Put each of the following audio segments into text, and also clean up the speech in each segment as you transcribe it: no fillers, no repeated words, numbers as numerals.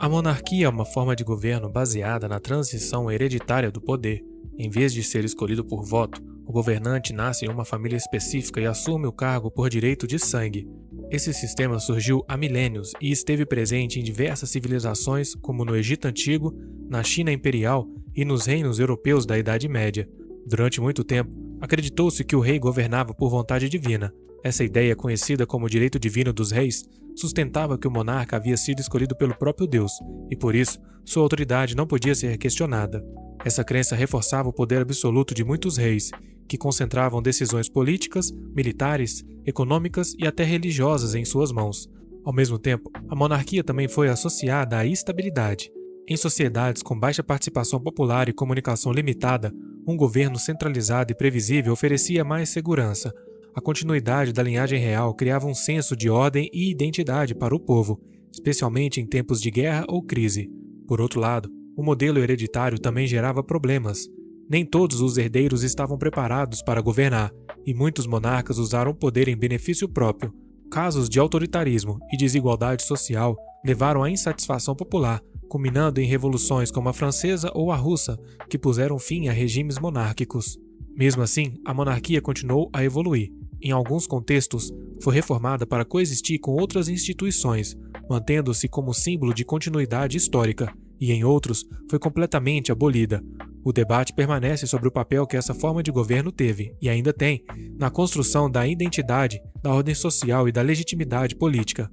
A monarquia é uma forma de governo baseada na transição hereditária do poder. Em vez de ser escolhido por voto, o governante nasce em uma família específica e assume o cargo por direito de sangue. Esse sistema surgiu há milênios e esteve presente em diversas civilizações, como no Egito Antigo, na China Imperial e nos reinos europeus da Idade Média. Durante muito tempo, acreditou-se que o rei governava por vontade divina. Essa ideia, conhecida como direito divino dos reis, sustentava que o monarca havia sido escolhido pelo próprio Deus, e por isso, sua autoridade não podia ser questionada. Essa crença reforçava o poder absoluto de muitos reis, que concentravam decisões políticas, militares, econômicas e até religiosas em suas mãos. Ao mesmo tempo, a monarquia também foi associada à estabilidade. Em sociedades com baixa participação popular e comunicação limitada, um governo centralizado e previsível oferecia mais segurança. A continuidade da linhagem real criava um senso de ordem e identidade para o povo, especialmente em tempos de guerra ou crise. Por outro lado, o modelo hereditário também gerava problemas. Nem todos os herdeiros estavam preparados para governar, e muitos monarcas usaram o poder em benefício próprio. Casos de autoritarismo e desigualdade social levaram à insatisfação popular, culminando em revoluções como a francesa ou a russa, que puseram fim a regimes monárquicos. Mesmo assim, a monarquia continuou a evoluir. Em alguns contextos, foi reformada para coexistir com outras instituições, mantendo-se como símbolo de continuidade histórica, e em outros, foi completamente abolida. O debate permanece sobre o papel que essa forma de governo teve, e ainda tem, na construção da identidade, da ordem social e da legitimidade política.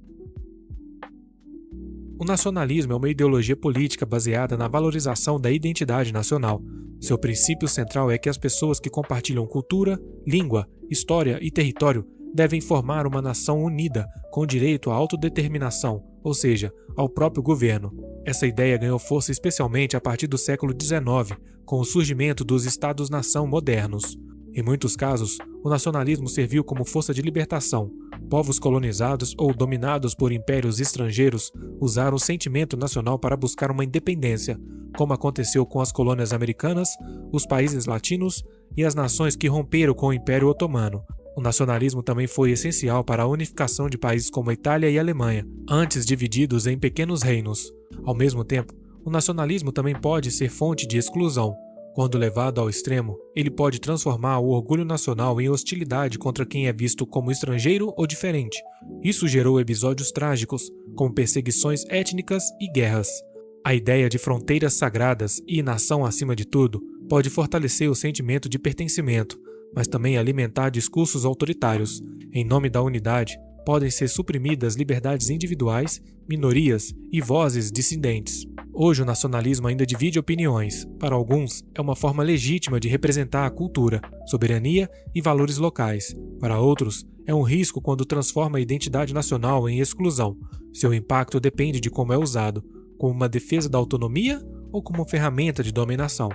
O nacionalismo é uma ideologia política baseada na valorização da identidade nacional. Seu princípio central é que as pessoas que compartilham cultura, língua, história e território devem formar uma nação unida, com direito à autodeterminação, ou seja, ao próprio governo. Essa ideia ganhou força especialmente a partir do século XIX, com o surgimento dos Estados-nação modernos. Em muitos casos, o nacionalismo serviu como força de libertação. Povos colonizados ou dominados por impérios estrangeiros usaram o sentimento nacional para buscar uma independência, como aconteceu com as colônias americanas, os países latinos e as nações que romperam com o Império Otomano. O nacionalismo também foi essencial para a unificação de países como a Itália e a Alemanha, antes divididos em pequenos reinos. Ao mesmo tempo, o nacionalismo também pode ser fonte de exclusão. Quando levado ao extremo, ele pode transformar o orgulho nacional em hostilidade contra quem é visto como estrangeiro ou diferente. Isso gerou episódios trágicos, como perseguições étnicas e guerras. A ideia de fronteiras sagradas e nação acima de tudo pode fortalecer o sentimento de pertencimento, mas também alimentar discursos autoritários. Em nome da unidade, podem ser suprimidas liberdades individuais, minorias e vozes dissidentes. Hoje o nacionalismo ainda divide opiniões. Para alguns, é uma forma legítima de representar a cultura, soberania e valores locais. Para outros, é um risco quando transforma a identidade nacional em exclusão. Seu impacto depende de como é usado, como uma defesa da autonomia ou como ferramenta de dominação.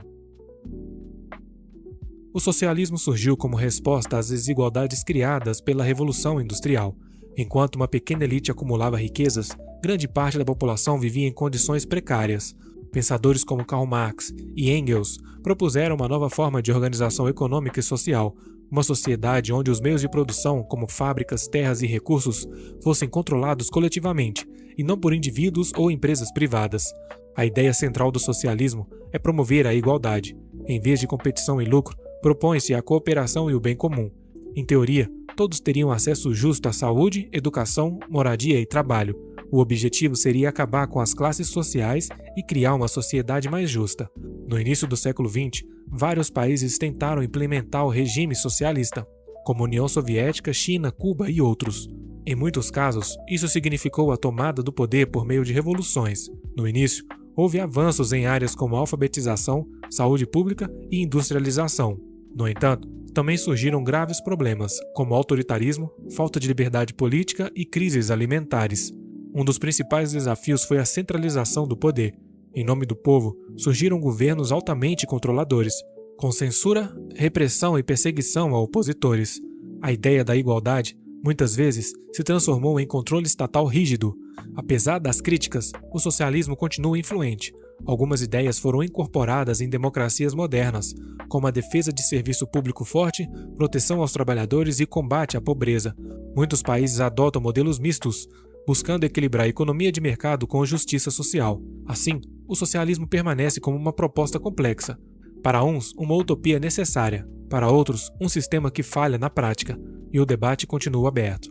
O socialismo surgiu como resposta às desigualdades criadas pela Revolução Industrial. Enquanto uma pequena elite acumulava riquezas, grande parte da população vivia em condições precárias. Pensadores como Karl Marx e Engels propuseram uma nova forma de organização econômica e social, uma sociedade onde os meios de produção, como fábricas, terras e recursos, fossem controlados coletivamente, e não por indivíduos ou empresas privadas. A ideia central do socialismo é promover a igualdade. Em vez de competição e lucro, propõe-se a cooperação e o bem comum. Em teoria, todos teriam acesso justo à saúde, educação, moradia e trabalho. O objetivo seria acabar com as classes sociais e criar uma sociedade mais justa. No início do século XX, vários países tentaram implementar o regime socialista, como União Soviética, China, Cuba e outros. Em muitos casos, isso significou a tomada do poder por meio de revoluções. No início, houve avanços em áreas como alfabetização, saúde pública e industrialização. No entanto, também surgiram graves problemas, como autoritarismo, falta de liberdade política e crises alimentares. Um dos principais desafios foi a centralização do poder. Em nome do povo, surgiram governos altamente controladores, com censura, repressão e perseguição a opositores. A ideia da igualdade, muitas vezes, se transformou em controle estatal rígido. Apesar das críticas, o socialismo continua influente. Algumas ideias foram incorporadas em democracias modernas, como a defesa de serviço público forte, proteção aos trabalhadores e combate à pobreza. Muitos países adotam modelos mistos, buscando equilibrar a economia de mercado com a justiça social. Assim, o socialismo permanece como uma proposta complexa. Para uns, uma utopia necessária, para outros, um sistema que falha na prática, e o debate continua aberto.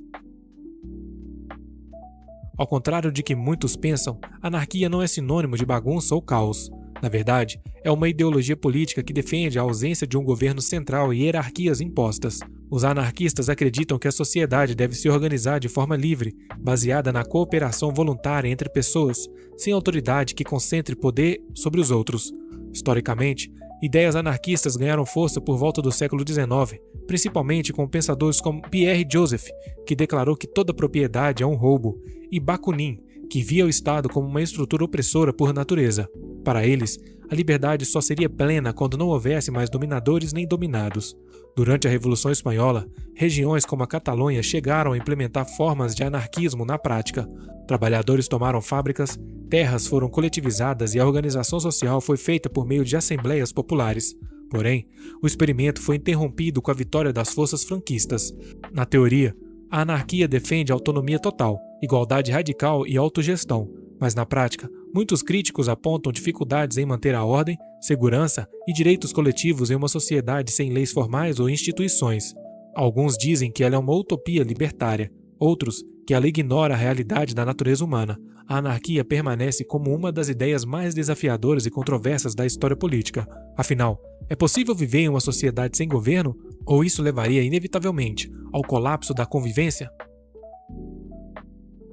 Ao contrário de que muitos pensam, anarquia não é sinônimo de bagunça ou caos. Na verdade, é uma ideologia política que defende a ausência de um governo central e hierarquias impostas. Os anarquistas acreditam que a sociedade deve se organizar de forma livre, baseada na cooperação voluntária entre pessoas, sem autoridade que concentre poder sobre os outros. Historicamente, ideias anarquistas ganharam força por volta do século XIX, principalmente com pensadores como Pierre Joseph, que declarou que toda propriedade é um roubo, e Bakunin, que via o Estado como uma estrutura opressora por natureza. Para eles, a liberdade só seria plena quando não houvesse mais dominadores nem dominados. Durante a Revolução Espanhola, regiões como a Catalunha chegaram a implementar formas de anarquismo na prática. Trabalhadores tomaram fábricas, terras foram coletivizadas e a organização social foi feita por meio de assembleias populares. Porém, o experimento foi interrompido com a vitória das forças franquistas. Na teoria, a anarquia defende autonomia total, igualdade radical e autogestão, mas na prática, muitos críticos apontam dificuldades em manter a ordem, segurança e direitos coletivos em uma sociedade sem leis formais ou instituições. Alguns dizem que ela é uma utopia libertária, outros que ela ignora a realidade da natureza humana. A anarquia permanece como uma das ideias mais desafiadoras e controversas da história política. Afinal, é possível viver em uma sociedade sem governo? Ou isso levaria inevitavelmente ao colapso da convivência?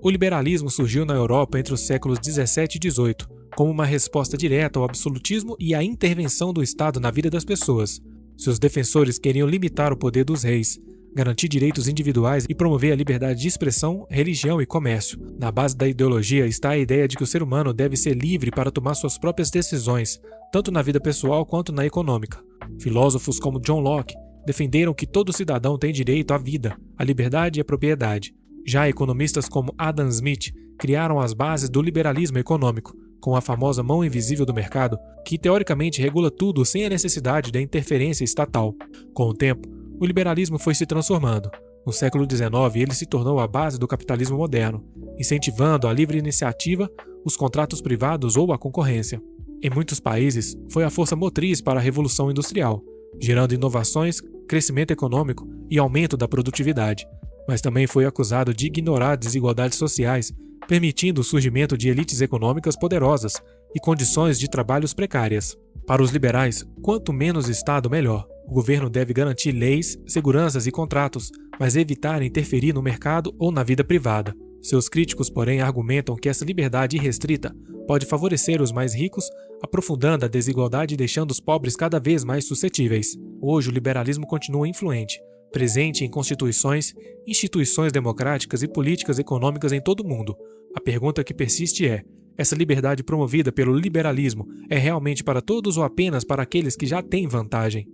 O liberalismo surgiu na Europa entre os séculos 17 e 18, como uma resposta direta ao absolutismo e à intervenção do Estado na vida das pessoas. Seus defensores queriam limitar o poder dos reis, garantir direitos individuais e promover a liberdade de expressão, religião e comércio. Na base da ideologia está a ideia de que o ser humano deve ser livre para tomar suas próprias decisões, tanto na vida pessoal quanto na econômica. Filósofos como John Locke defenderam que todo cidadão tem direito à vida, à liberdade e à propriedade. Já economistas como Adam Smith criaram as bases do liberalismo econômico, com a famosa mão invisível do mercado, que teoricamente regula tudo sem a necessidade da interferência estatal. Com o tempo, o liberalismo foi se transformando. No século XIX, ele se tornou a base do capitalismo moderno, incentivando a livre iniciativa, os contratos privados ou a concorrência. Em muitos países, foi a força motriz para a Revolução Industrial, gerando inovações, crescimento econômico e aumento da produtividade. Mas também foi acusado de ignorar desigualdades sociais, permitindo o surgimento de elites econômicas poderosas e condições de trabalhos precárias. Para os liberais, quanto menos Estado, melhor. O governo deve garantir leis, seguranças e contratos, mas evitar interferir no mercado ou na vida privada. Seus críticos, porém, argumentam que essa liberdade irrestrita pode favorecer os mais ricos, aprofundando a desigualdade e deixando os pobres cada vez mais suscetíveis. Hoje, o liberalismo continua influente, presente em constituições, instituições democráticas e políticas econômicas em todo o mundo. A pergunta que persiste é: essa liberdade promovida pelo liberalismo é realmente para todos ou apenas para aqueles que já têm vantagem?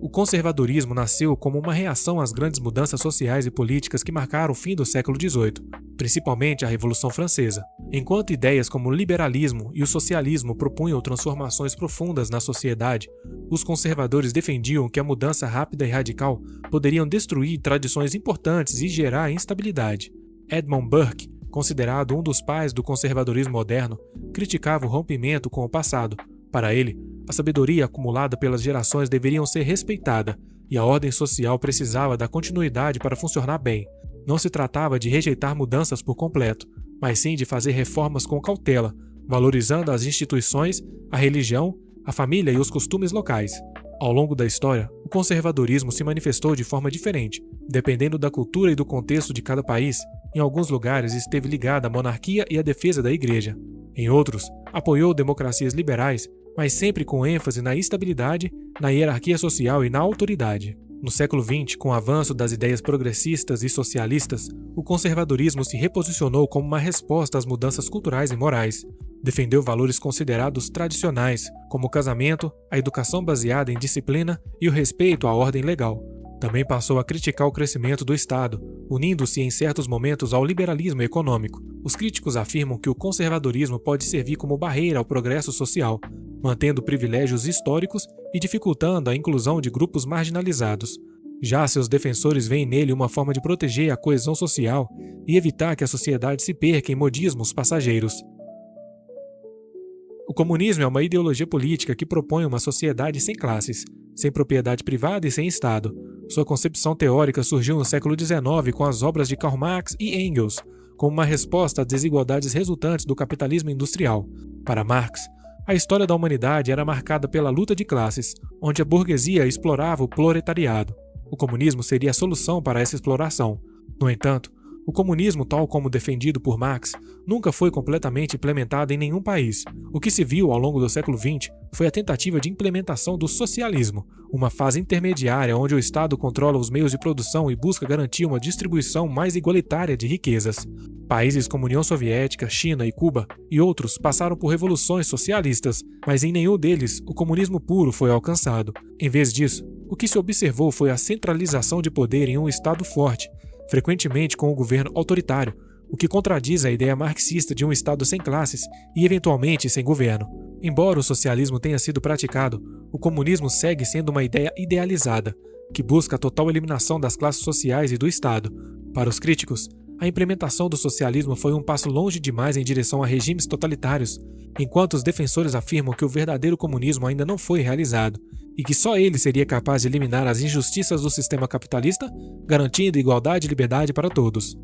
O conservadorismo nasceu como uma reação às grandes mudanças sociais e políticas que marcaram o fim do século XVIII, principalmente a Revolução Francesa. Enquanto ideias como o liberalismo e o socialismo propunham transformações profundas na sociedade, os conservadores defendiam que a mudança rápida e radical poderiam destruir tradições importantes e gerar instabilidade. Edmund Burke, considerado um dos pais do conservadorismo moderno, criticava o rompimento com o passado. Para ele, a sabedoria acumulada pelas gerações deveria ser respeitada e a ordem social precisava da continuidade para funcionar bem. Não se tratava de rejeitar mudanças por completo, mas sim de fazer reformas com cautela, valorizando as instituições, a religião, a família e os costumes locais. Ao longo da história, o conservadorismo se manifestou de forma diferente, dependendo da cultura e do contexto de cada país. Em alguns lugares esteve ligado à monarquia e à defesa da igreja. Em outros, apoiou democracias liberais, mas sempre com ênfase na estabilidade, na hierarquia social e na autoridade. No século XX, com o avanço das ideias progressistas e socialistas, o conservadorismo se reposicionou como uma resposta às mudanças culturais e morais. Defendeu valores considerados tradicionais, como o casamento, a educação baseada em disciplina e o respeito à ordem legal. Também passou a criticar o crescimento do Estado, unindo-se em certos momentos ao liberalismo econômico. Os críticos afirmam que o conservadorismo pode servir como barreira ao progresso social, mantendo privilégios históricos e dificultando a inclusão de grupos marginalizados. Já seus defensores veem nele uma forma de proteger a coesão social e evitar que a sociedade se perca em modismos passageiros. O comunismo é uma ideologia política que propõe uma sociedade sem classes, sem propriedade privada e sem Estado. Sua concepção teórica surgiu no século XIX com as obras de Karl Marx e Engels, como uma resposta às desigualdades resultantes do capitalismo industrial. Para Marx, a história da humanidade era marcada pela luta de classes, onde a burguesia explorava o proletariado. O comunismo seria a solução para essa exploração. No entanto, o comunismo, tal como defendido por Marx, nunca foi completamente implementado em nenhum país. O que se viu ao longo do século XX foi a tentativa de implementação do socialismo, uma fase intermediária onde o Estado controla os meios de produção e busca garantir uma distribuição mais igualitária de riquezas. Países como União Soviética, China e Cuba e outros passaram por revoluções socialistas, mas em nenhum deles o comunismo puro foi alcançado. Em vez disso, o que se observou foi a centralização de poder em um Estado forte, frequentemente com o governo autoritário, o que contradiz a ideia marxista de um Estado sem classes e eventualmente sem governo. Embora o socialismo tenha sido praticado, o comunismo segue sendo uma ideia idealizada, que busca a total eliminação das classes sociais e do Estado. Para os críticos, a implementação do socialismo foi um passo longe demais em direção a regimes totalitários, enquanto os defensores afirmam que o verdadeiro comunismo ainda não foi realizado e que só ele seria capaz de eliminar as injustiças do sistema capitalista, garantindo igualdade e liberdade para todos.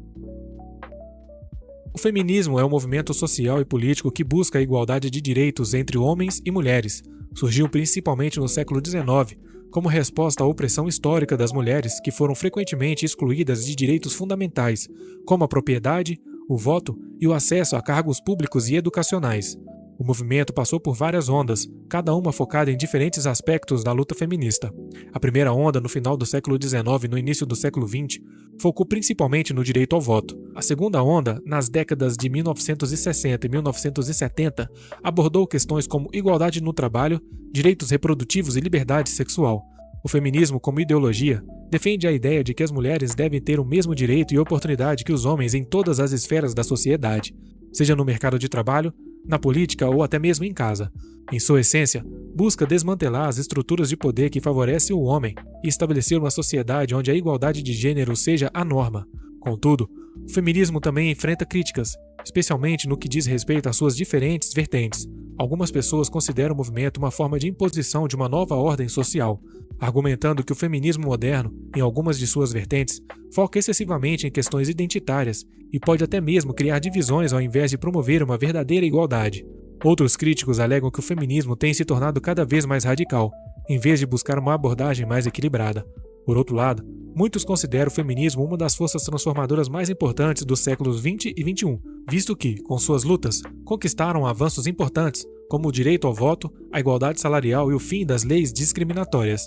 O feminismo é um movimento social e político que busca a igualdade de direitos entre homens e mulheres. Surgiu principalmente no século XIX, como resposta à opressão histórica das mulheres que foram frequentemente excluídas de direitos fundamentais, como a propriedade, o voto e o acesso a cargos públicos e educacionais. O movimento passou por várias ondas, cada uma focada em diferentes aspectos da luta feminista. A primeira onda, no final do século XIX e no início do século XX, focou principalmente no direito ao voto. A segunda onda, nas décadas de 1960 e 1970, abordou questões como igualdade no trabalho, direitos reprodutivos e liberdade sexual. O feminismo, como ideologia, defende a ideia de que as mulheres devem ter o mesmo direito e oportunidade que os homens em todas as esferas da sociedade, seja no mercado de trabalho, na política ou até mesmo em casa. Em sua essência, busca desmantelar as estruturas de poder que favorecem o homem e estabelecer uma sociedade onde a igualdade de gênero seja a norma. Contudo, o feminismo também enfrenta críticas, especialmente no que diz respeito às suas diferentes vertentes. Algumas pessoas consideram o movimento uma forma de imposição de uma nova ordem social, argumentando que o feminismo moderno, em algumas de suas vertentes, foca excessivamente em questões identitárias e pode até mesmo criar divisões ao invés de promover uma verdadeira igualdade. Outros críticos alegam que o feminismo tem se tornado cada vez mais radical, em vez de buscar uma abordagem mais equilibrada. Por outro lado, muitos consideram o feminismo uma das forças transformadoras mais importantes dos séculos XX e XXI, visto que, com suas lutas, conquistaram avanços importantes, como o direito ao voto, a igualdade salarial e o fim das leis discriminatórias.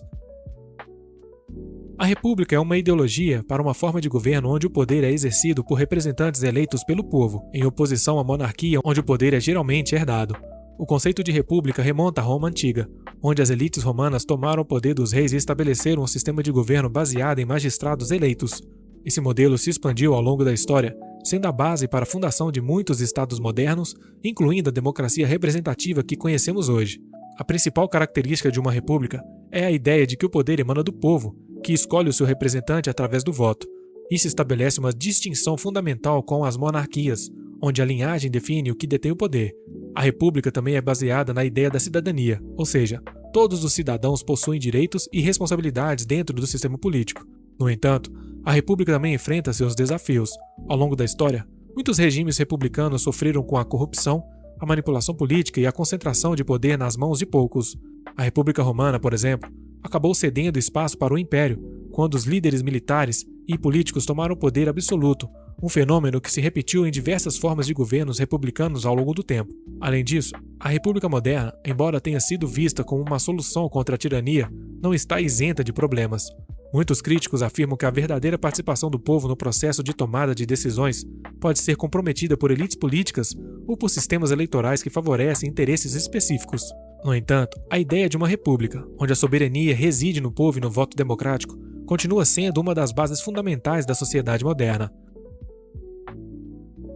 A república é uma ideologia para uma forma de governo onde o poder é exercido por representantes eleitos pelo povo, em oposição à monarquia onde o poder é geralmente herdado. O conceito de república remonta à Roma antiga, onde as elites romanas tomaram o poder dos reis e estabeleceram um sistema de governo baseado em magistrados eleitos. Esse modelo se expandiu ao longo da história, sendo a base para a fundação de muitos estados modernos, incluindo a democracia representativa que conhecemos hoje. A principal característica de uma república é a ideia de que o poder emana do povo, que escolhe o seu representante através do voto. Isso estabelece uma distinção fundamental com as monarquias, onde a linhagem define o que detém o poder. A república também é baseada na ideia da cidadania, ou seja, todos os cidadãos possuem direitos e responsabilidades dentro do sistema político. No entanto, a república também enfrenta seus desafios. Ao longo da história, muitos regimes republicanos sofreram com a corrupção, a manipulação política e a concentração de poder nas mãos de poucos. A República Romana, por exemplo, acabou cedendo espaço para o Império, quando os líderes militares e políticos tomaram o poder absoluto, um fenômeno que se repetiu em diversas formas de governos republicanos ao longo do tempo. Além disso, a República Moderna, embora tenha sido vista como uma solução contra a tirania, não está isenta de problemas. Muitos críticos afirmam que a verdadeira participação do povo no processo de tomada de decisões pode ser comprometida por elites políticas ou por sistemas eleitorais que favorecem interesses específicos. No entanto, a ideia de uma república, onde a soberania reside no povo e no voto democrático, continua sendo uma das bases fundamentais da sociedade moderna.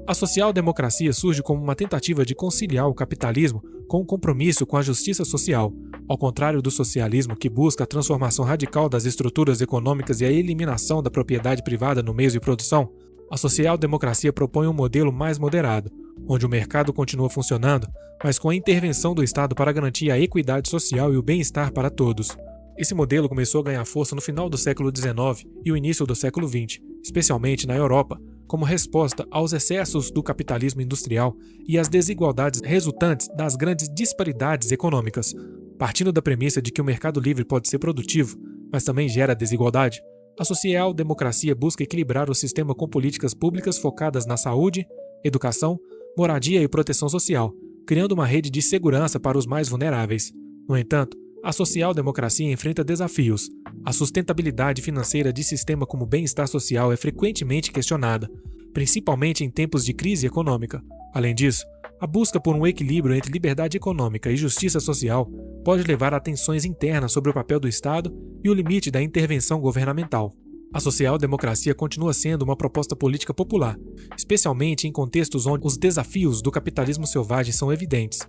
A social-democracia surge como uma tentativa de conciliar o capitalismo com o compromisso com a justiça social, ao contrário do socialismo, que busca a transformação radical das estruturas econômicas e a eliminação da propriedade privada no meio de produção. A social-democracia propõe um modelo mais moderado, onde o mercado continua funcionando, mas com a intervenção do Estado para garantir a equidade social e o bem-estar para todos. Esse modelo começou a ganhar força no final do século XIX e o início do século XX, especialmente na Europa, como resposta aos excessos do capitalismo industrial e às desigualdades resultantes das grandes disparidades econômicas. Partindo da premissa de que o mercado livre pode ser produtivo, mas também gera desigualdade, a social-democracia busca equilibrar o sistema com políticas públicas focadas na saúde, educação, moradia e proteção social, criando uma rede de segurança para os mais vulneráveis. No entanto, a social-democracia enfrenta desafios. A sustentabilidade financeira de sistema como bem-estar social é frequentemente questionada, principalmente em tempos de crise econômica. Além disso, a busca por um equilíbrio entre liberdade econômica e justiça social pode levar a tensões internas sobre o papel do Estado e o limite da intervenção governamental. A social-democracia continua sendo uma proposta política popular, especialmente em contextos onde os desafios do capitalismo selvagem são evidentes.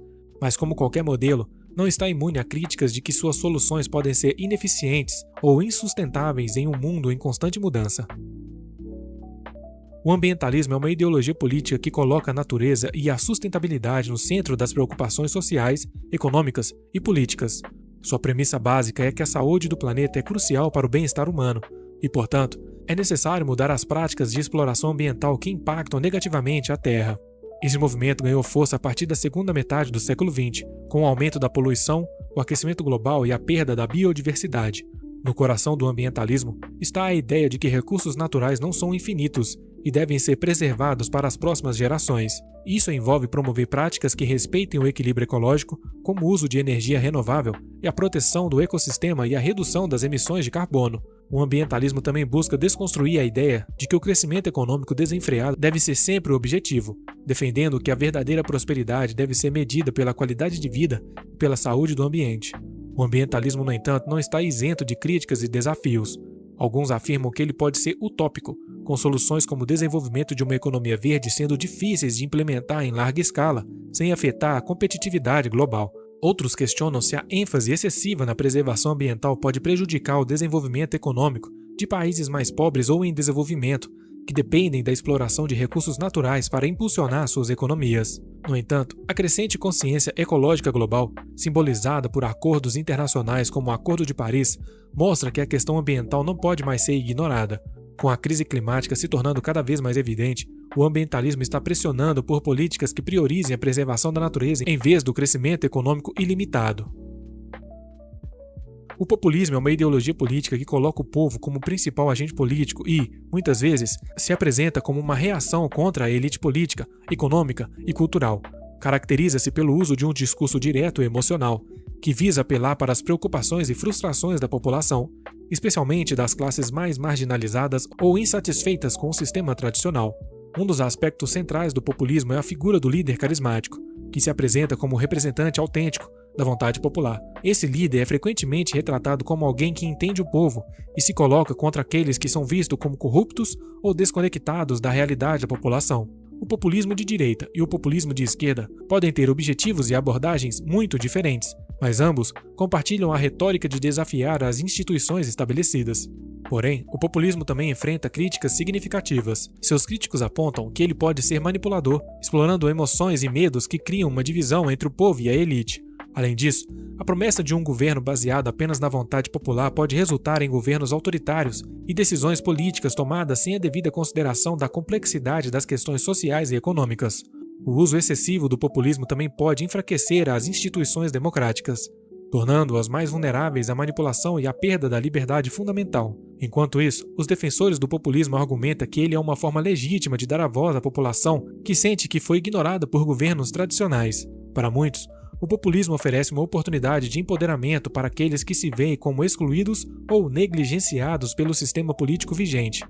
Mas, como qualquer modelo, não está imune a críticas de que suas soluções podem ser ineficientes ou insustentáveis em um mundo em constante mudança. O ambientalismo é uma ideologia política que coloca a natureza e a sustentabilidade no centro das preocupações sociais, econômicas e políticas. Sua premissa básica é que a saúde do planeta é crucial para o bem-estar humano e, portanto, é necessário mudar as práticas de exploração ambiental que impactam negativamente a Terra. Esse movimento ganhou força a partir da segunda metade do século XX, com o aumento da poluição, o aquecimento global e a perda da biodiversidade. No coração do ambientalismo está a ideia de que recursos naturais não são infinitos e devem ser preservados para as próximas gerações. Isso envolve promover práticas que respeitem o equilíbrio ecológico, como o uso de energia renovável e a proteção do ecossistema e a redução das emissões de carbono. O ambientalismo também busca desconstruir a ideia de que o crescimento econômico desenfreado deve ser sempre o objetivo, defendendo que a verdadeira prosperidade deve ser medida pela qualidade de vida e pela saúde do ambiente. O ambientalismo, no entanto, não está isento de críticas e desafios. Alguns afirmam que ele pode ser utópico, com soluções como o desenvolvimento de uma economia verde sendo difíceis de implementar em larga escala, sem afetar a competitividade global. Outros questionam se a ênfase excessiva na preservação ambiental pode prejudicar o desenvolvimento econômico de países mais pobres ou em desenvolvimento, que dependem da exploração de recursos naturais para impulsionar suas economias. No entanto, a crescente consciência ecológica global, simbolizada por acordos internacionais como o Acordo de Paris, mostra que a questão ambiental não pode mais ser ignorada. Com a crise climática se tornando cada vez mais evidente, o ambientalismo está pressionando por políticas que priorizem a preservação da natureza em vez do crescimento econômico ilimitado. O populismo é uma ideologia política que coloca o povo como principal agente político e, muitas vezes, se apresenta como uma reação contra a elite política, econômica e cultural. Caracteriza-se pelo uso de um discurso direto e emocional, que visa apelar para as preocupações e frustrações da população, especialmente das classes mais marginalizadas ou insatisfeitas com o sistema tradicional. Um dos aspectos centrais do populismo é a figura do líder carismático, que se apresenta como representante autêntico da vontade popular. Esse líder é frequentemente retratado como alguém que entende o povo e se coloca contra aqueles que são vistos como corruptos ou desconectados da realidade da população. O populismo de direita e o populismo de esquerda podem ter objetivos e abordagens muito diferentes, mas ambos compartilham a retórica de desafiar as instituições estabelecidas. Porém, o populismo também enfrenta críticas significativas. Seus críticos apontam que ele pode ser manipulador, explorando emoções e medos que criam uma divisão entre o povo e a elite. Além disso, a promessa de um governo baseado apenas na vontade popular pode resultar em governos autoritários e decisões políticas tomadas sem a devida consideração da complexidade das questões sociais e econômicas. O uso excessivo do populismo também pode enfraquecer as instituições democráticas, tornando-as mais vulneráveis à manipulação e à perda da liberdade fundamental. Enquanto isso, os defensores do populismo argumentam que ele é uma forma legítima de dar a voz à população que sente que foi ignorada por governos tradicionais. Para muitos, o populismo oferece uma oportunidade de empoderamento para aqueles que se veem como excluídos ou negligenciados pelo sistema político vigente.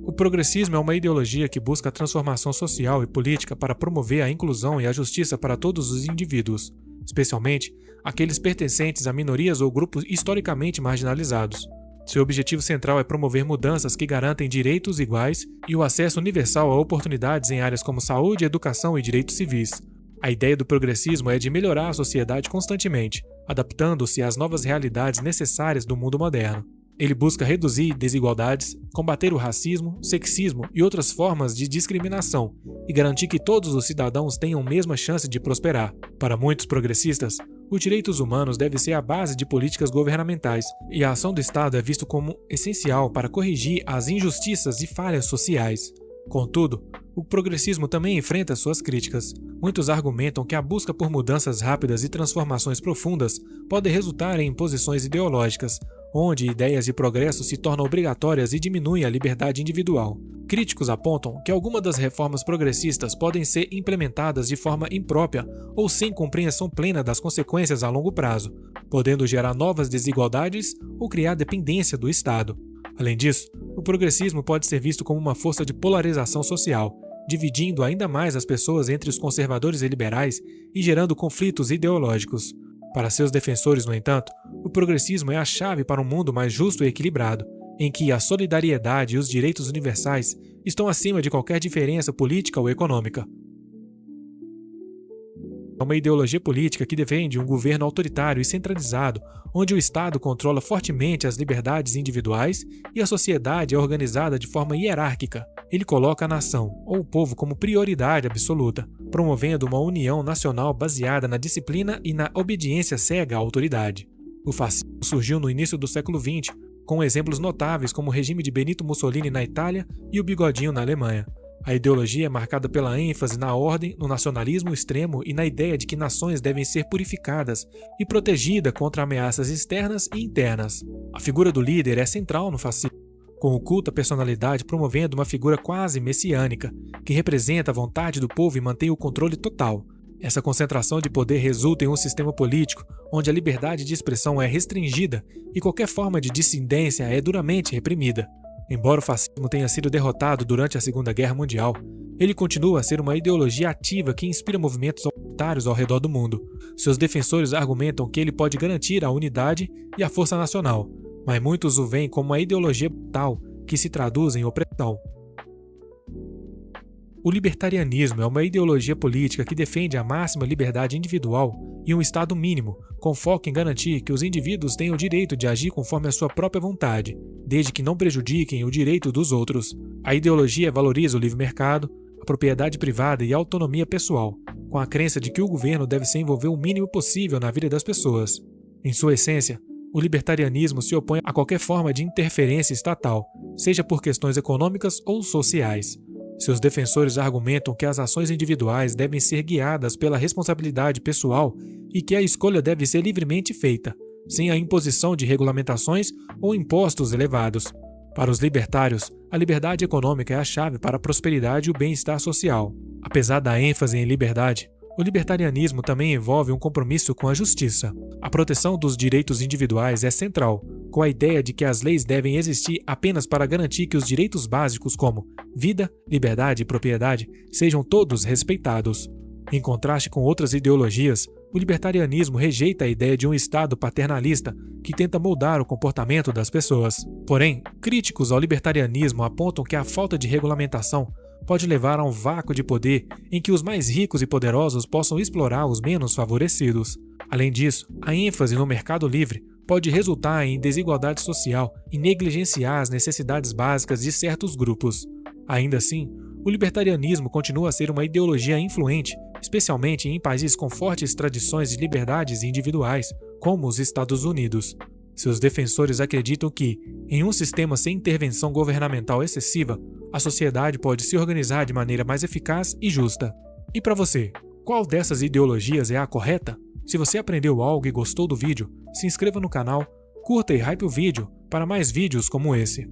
O progressismo é uma ideologia que busca a transformação social e política para promover a inclusão e a justiça para todos os indivíduos, especialmente aqueles pertencentes a minorias ou grupos historicamente marginalizados. Seu objetivo central é promover mudanças que garantem direitos iguais e o acesso universal a oportunidades em áreas como saúde, educação e direitos civis. A ideia do progressismo é de melhorar a sociedade constantemente, adaptando-se às novas realidades necessárias do mundo moderno. Ele busca reduzir desigualdades, combater o racismo, sexismo e outras formas de discriminação e garantir que todos os cidadãos tenham a mesma chance de prosperar. Para muitos progressistas, os direitos humanos devem ser a base de políticas governamentais e a ação do Estado é visto como essencial para corrigir as injustiças e falhas sociais. Contudo, o progressismo também enfrenta suas críticas. Muitos argumentam que a busca por mudanças rápidas e transformações profundas pode resultar em imposições ideológicas, onde ideias de progresso se tornam obrigatórias e diminuem a liberdade individual. Críticos apontam que algumas das reformas progressistas podem ser implementadas de forma imprópria ou sem compreensão plena das consequências a longo prazo, podendo gerar novas desigualdades ou criar dependência do Estado. Além disso, o progressismo pode ser visto como uma força de polarização social, dividindo ainda mais as pessoas entre os conservadores e liberais e gerando conflitos ideológicos. Para seus defensores, no entanto, o progressismo é a chave para um mundo mais justo e equilibrado, em que a solidariedade e os direitos universais estão acima de qualquer diferença política ou econômica. É uma ideologia política que defende um governo autoritário e centralizado, onde o Estado controla fortemente as liberdades individuais e a sociedade é organizada de forma hierárquica. Ele coloca a nação, ou o povo, como prioridade absoluta, promovendo uma união nacional baseada na disciplina e na obediência cega à autoridade. O fascismo surgiu no início do século XX, com exemplos notáveis como o regime de Benito Mussolini na Itália e o Bigodinho na Alemanha. A ideologia é marcada pela ênfase na ordem, no nacionalismo extremo e na ideia de que nações devem ser purificadas e protegidas contra ameaças externas e internas. A figura do líder é central no fascismo, com o culto à personalidade promovendo uma figura quase messiânica, que representa a vontade do povo e mantém o controle total. Essa concentração de poder resulta em um sistema político onde a liberdade de expressão é restringida e qualquer forma de dissidência é duramente reprimida. Embora o fascismo tenha sido derrotado durante a Segunda Guerra Mundial, ele continua a ser uma ideologia ativa que inspira movimentos autoritários ao redor do mundo. Seus defensores argumentam que ele pode garantir a unidade e a força nacional, mas muitos o veem como uma ideologia brutal que se traduz em opressão. O libertarianismo é uma ideologia política que defende a máxima liberdade individual e um Estado mínimo, com foco em garantir que os indivíduos tenham o direito de agir conforme a sua própria vontade, desde que não prejudiquem o direito dos outros. A ideologia valoriza o livre mercado, a propriedade privada e a autonomia pessoal, com a crença de que o governo deve se envolver o mínimo possível na vida das pessoas. Em sua essência, o libertarianismo se opõe a qualquer forma de interferência estatal, seja por questões econômicas ou sociais. Seus defensores argumentam que as ações individuais devem ser guiadas pela responsabilidade pessoal e que a escolha deve ser livremente feita, sem a imposição de regulamentações ou impostos elevados. Para os libertários, a liberdade econômica é a chave para a prosperidade e o bem-estar social. Apesar da ênfase em liberdade, o libertarianismo também envolve um compromisso com a justiça. A proteção dos direitos individuais é central, com a ideia de que as leis devem existir apenas para garantir que os direitos básicos como vida, liberdade e propriedade sejam todos respeitados. Em contraste com outras ideologias, o libertarianismo rejeita a ideia de um Estado paternalista que tenta moldar o comportamento das pessoas. Porém, críticos ao libertarianismo apontam que a falta de regulamentação pode levar a um vácuo de poder em que os mais ricos e poderosos possam explorar os menos favorecidos. Além disso, a ênfase no mercado livre pode resultar em desigualdade social e negligenciar as necessidades básicas de certos grupos. Ainda assim, o libertarianismo continua a ser uma ideologia influente, especialmente em países com fortes tradições de liberdades individuais, como os Estados Unidos. Seus defensores acreditam que, em um sistema sem intervenção governamental excessiva, a sociedade pode se organizar de maneira mais eficaz e justa. E para você, qual dessas ideologias é a correta? Se você aprendeu algo e gostou do vídeo, se inscreva no canal, curta e hype o vídeo para mais vídeos como esse.